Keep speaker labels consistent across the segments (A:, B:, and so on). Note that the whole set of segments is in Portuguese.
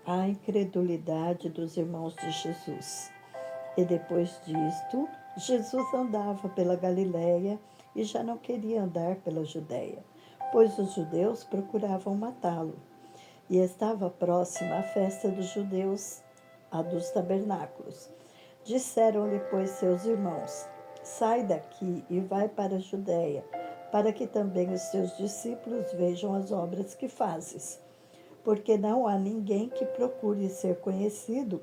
A: a incredulidade dos irmãos de Jesus. E depois disto, Jesus andava pela Galiléia e já não queria andar pela Judéia, pois os judeus procuravam matá-lo. E estava próxima a festa dos judeus, a dos tabernáculos. Disseram-lhe, pois, seus irmãos: Sai daqui e vai para a Judéia, para que também os teus discípulos vejam as obras que fazes. Porque não há ninguém que procure ser conhecido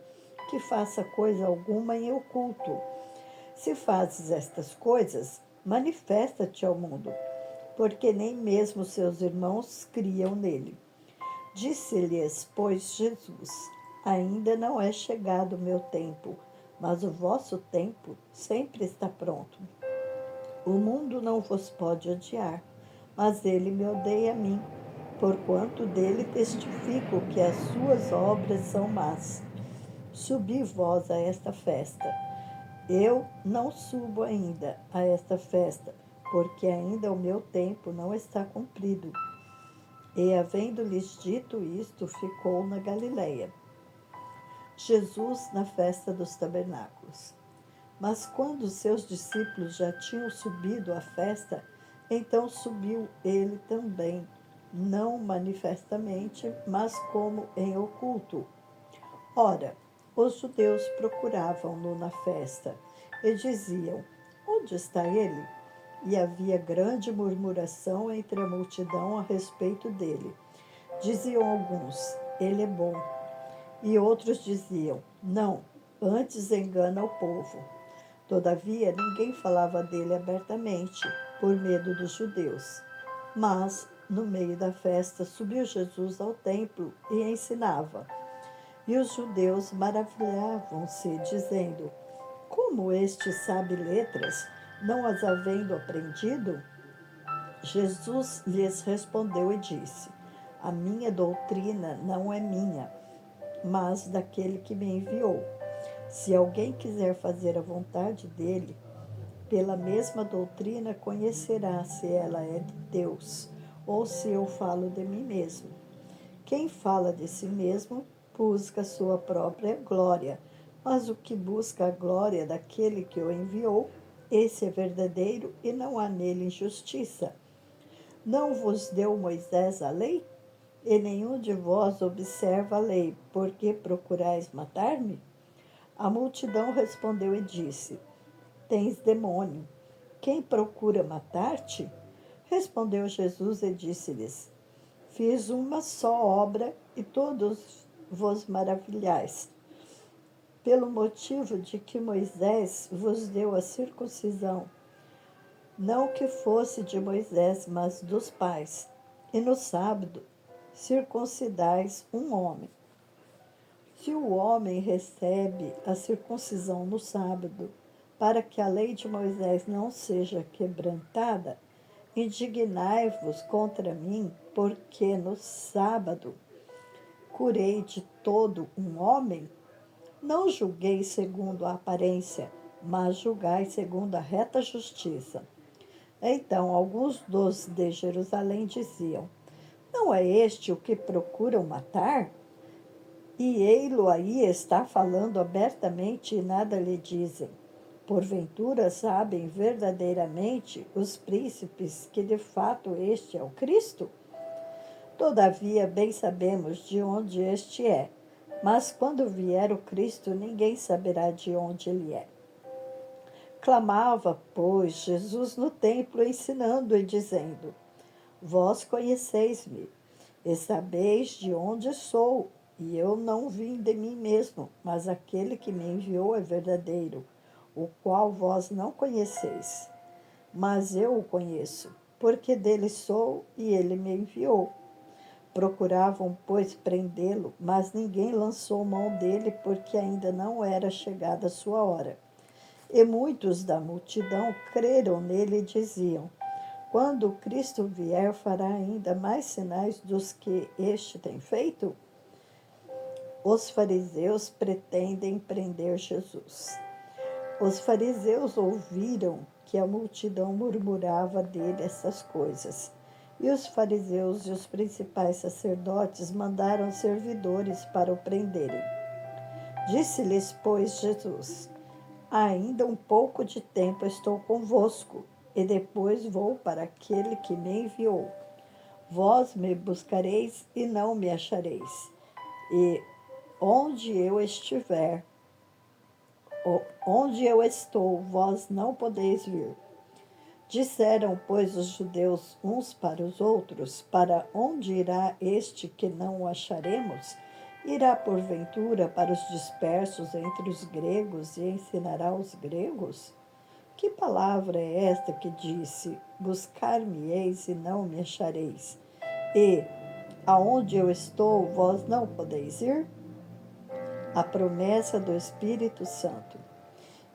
A: que faça coisa alguma em oculto. Se fazes estas coisas, manifesta-te ao mundo, porque nem mesmo seus irmãos criam nele. Disse-lhes, pois, Jesus: Ainda não é chegado o meu tempo, mas o vosso tempo sempre está pronto. O mundo não vos pode odiar, mas ele me odeia a mim, porquanto dele testifico que as suas obras são más. Subi vós a esta festa. Eu não subo ainda a esta festa, porque ainda o meu tempo não está cumprido. E, havendo-lhes dito isto, ficou na Galiléia. Jesus na festa dos tabernáculos. Mas quando os seus discípulos já tinham subido à festa, então subiu ele também, não manifestamente, mas como em oculto. Ora, os judeus procuravam-no na festa e diziam: Onde está ele? E havia grande murmuração entre a multidão a respeito dele. Diziam alguns: Ele é bom. E outros diziam: Não, antes engana o povo. Todavia, ninguém falava dele abertamente, por medo dos judeus. Mas, no meio da festa, subiu Jesus ao templo e ensinava. E os judeus maravilhavam-se, dizendo: Como este sabe letras, não as havendo aprendido? Jesus lhes respondeu e disse: A minha doutrina não é minha, mas daquele que me enviou. Se alguém quiser fazer a vontade dele, pela mesma doutrina conhecerá se ela é de Deus, ou se eu falo de mim mesmo. Quem fala de si mesmo busca sua própria glória, mas o que busca a glória daquele que o enviou, esse é verdadeiro e não há nele injustiça. Não vos deu Moisés a lei? E nenhum de vós observa a lei, por que procurais matar-me? A multidão respondeu e disse: Tens demônio. Quem procura matar-te? Respondeu Jesus e disse-lhes: Fiz uma só obra e todos vos maravilhais. Pelo motivo de que Moisés vos deu a circuncisão, não que fosse de Moisés, mas dos pais. E no sábado circuncidais um homem. Se o homem recebe a circuncisão no sábado, para que a lei de Moisés não seja quebrantada, indignai-vos contra mim, porque no sábado curei de todo um homem? Não julguei segundo a aparência, mas julgai segundo a reta justiça. Então alguns dos de Jerusalém diziam: Não é este o que procuram matar? E ei-lo aí está falando abertamente e nada lhe dizem. Porventura sabem verdadeiramente os príncipes que de fato este é o Cristo? Todavia, bem sabemos de onde este é. Mas quando vier o Cristo, ninguém saberá de onde ele é. Clamava, pois, Jesus no templo, ensinando e dizendo: Vós conheceis-me, e sabeis de onde sou, e eu não vim de mim mesmo, mas aquele que me enviou é verdadeiro, o qual vós não conheceis. Mas eu o conheço, porque dele sou e ele me enviou. Procuravam, pois, prendê-lo, mas ninguém lançou mão dele, porque ainda não era chegada a sua hora. E muitos da multidão creram nele e diziam: Quando o Cristo vier, fará ainda mais sinais dos que este tem feito? Os fariseus pretendem prender Jesus. Os fariseus ouviram que a multidão murmurava dele essas coisas. E os fariseus e os principais sacerdotes mandaram servidores para o prenderem. Disse-lhes, pois, Jesus: ainda um pouco de tempo estou convosco, e depois vou para aquele que me enviou. Vós me buscareis e não me achareis. E onde eu estiver, onde eu estou, vós não podeis vir. Disseram, pois, os judeus uns para os outros: para onde irá este que não o acharemos? Irá, porventura, para os dispersos entre os gregos e ensinará os gregos? Que palavra é esta que disse: buscar-me-eis e não me achareis? E, aonde eu estou, vós não podeis ir? A promessa do Espírito Santo.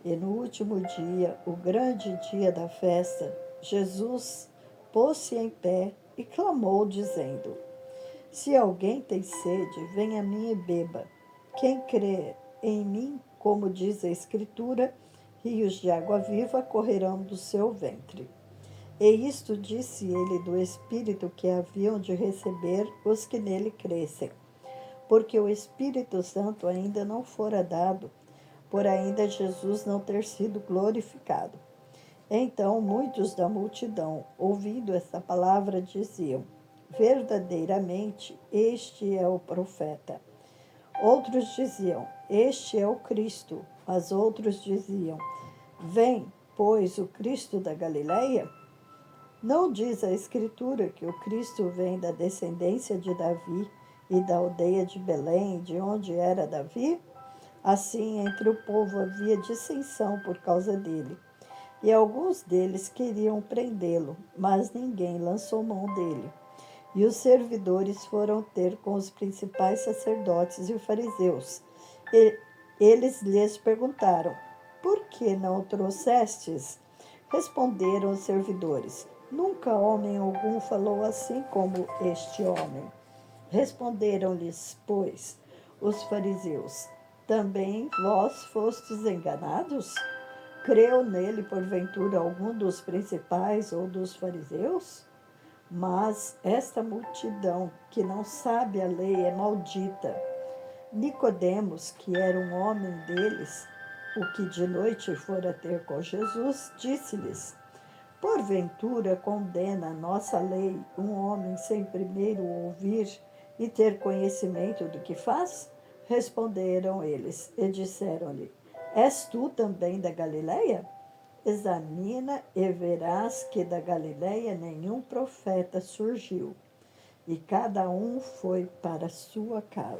A: E no último dia, o grande dia da festa, Jesus pôs-se em pé e clamou, dizendo: se alguém tem sede, venha a mim e beba. Quem crê em mim, como diz a Escritura, rios de água viva correrão do seu ventre. E isto disse ele do Espírito que haviam de receber os que nele crescem, porque o Espírito Santo ainda não fora dado, por ainda Jesus não ter sido glorificado. Então muitos da multidão, ouvindo esta palavra, diziam: verdadeiramente, este é o profeta. Outros diziam: este é o Cristo. Mas outros diziam: vem, pois, o Cristo da Galileia? Não diz a Escritura que o Cristo vem da descendência de Davi e da aldeia de Belém, de onde era Davi? Assim, entre o povo havia dissensão por causa dele. E alguns deles queriam prendê-lo, mas ninguém lançou mão dele. E os servidores foram ter com os principais sacerdotes e fariseus. E eles lhes perguntaram: por que não o trouxestes? Responderam os servidores: nunca homem algum falou assim como este homem. Responderam-lhes, pois, os fariseus: também vós fostes enganados? Creu nele, porventura, algum dos principais ou dos fariseus? Mas esta multidão que não sabe a lei é maldita. Nicodemos, que era um homem deles, o que de noite fora ter com Jesus, disse-lhes: porventura condena a nossa lei um homem sem primeiro ouvir e ter conhecimento do que faz? Responderam eles e disseram-lhe: és tu também da Galileia? Examina e verás que da Galileia nenhum profeta surgiu, e cada um foi para a sua casa.